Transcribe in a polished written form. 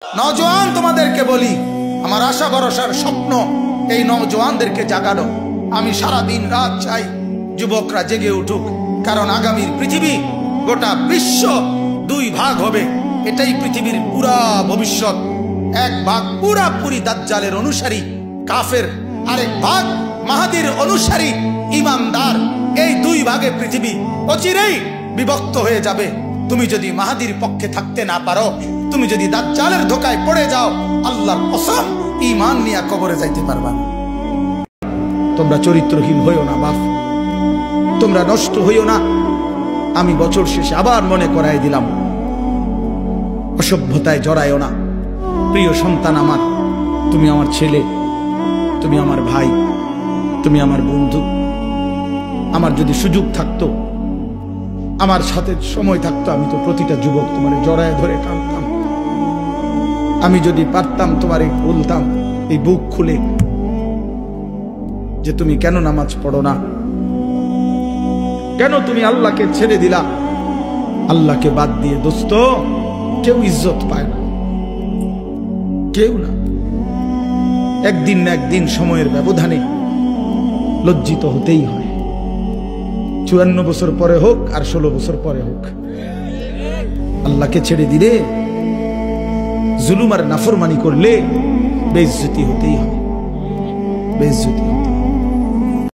নওজোয়ান তোমাদেরকে বলি, আমার আশা ভরসার স্বপ্ন এই নওজোয়ানদেরকে জাগানো। আমি সারা দিন রাত চাই যুবকরা জেগে উঠুক, কারণ আগামীর পৃথিবী গোটা বিশ্ব দুই ভাগ হবে। এটাই পৃথিবীর পুরা ভবিষ্যৎ। এক ভাগ পুরাপুরি দাজ্জালের অনুসারী কাফের, আরেক ভাগ মাহাদির অনুসারী ইমানদার। এই দুই ভাগে পৃথিবী অচিরেই বিভক্ত হয়ে যাবে। তুমি যদি মাহাদির পক্ষে থাকতে না পারো, তুমি যদি দাজ্জালের ধোকায় পড়ে যাও, আল্লাহর কসম ঈমান নিয়ে কবরে যাইতে পারবা না। তোমরা চরিত্রহীন হইও না বাপ, তোমরা নষ্ট হইও না। আমি বছর শেষে আবার মনে করাই দিলাম, অসভ্যতায় জড়াইও না। প্রিয় সন্তান আমার, তুমি আমার ছেলে, তুমি আমার ভাই, তুমি আমার বন্ধু। আমার যদি সুযোগ থাকতো, আমার সাথে সময় থাকতো, আমি তো প্রতিটা যুবক তোমার জড়ায় ধরে কাঁদতাম। আমি যদি পারতাম তোমারে বলতাম এই বুক খুলে যে তুমি কেন নামাজ পড়ো না, কেন তুমি আল্লাহকে ছেড়ে দিলা। আল্লাহকে বাদ দিয়ে দোস্ত কেউ ইজ্জত পায় না, কেউ না। একদিন না একদিন সময়ের ব্যবধানে লজ্জিত হতেই হয়। 54 বছর পরে হোক আর 16 বছর পরে হোক, আল্লাহকে ছেড়ে দিলে, জুলুম আর নাফরমানি করলে বেইজ্জতি হতেই হয়, বেইজ্জতি।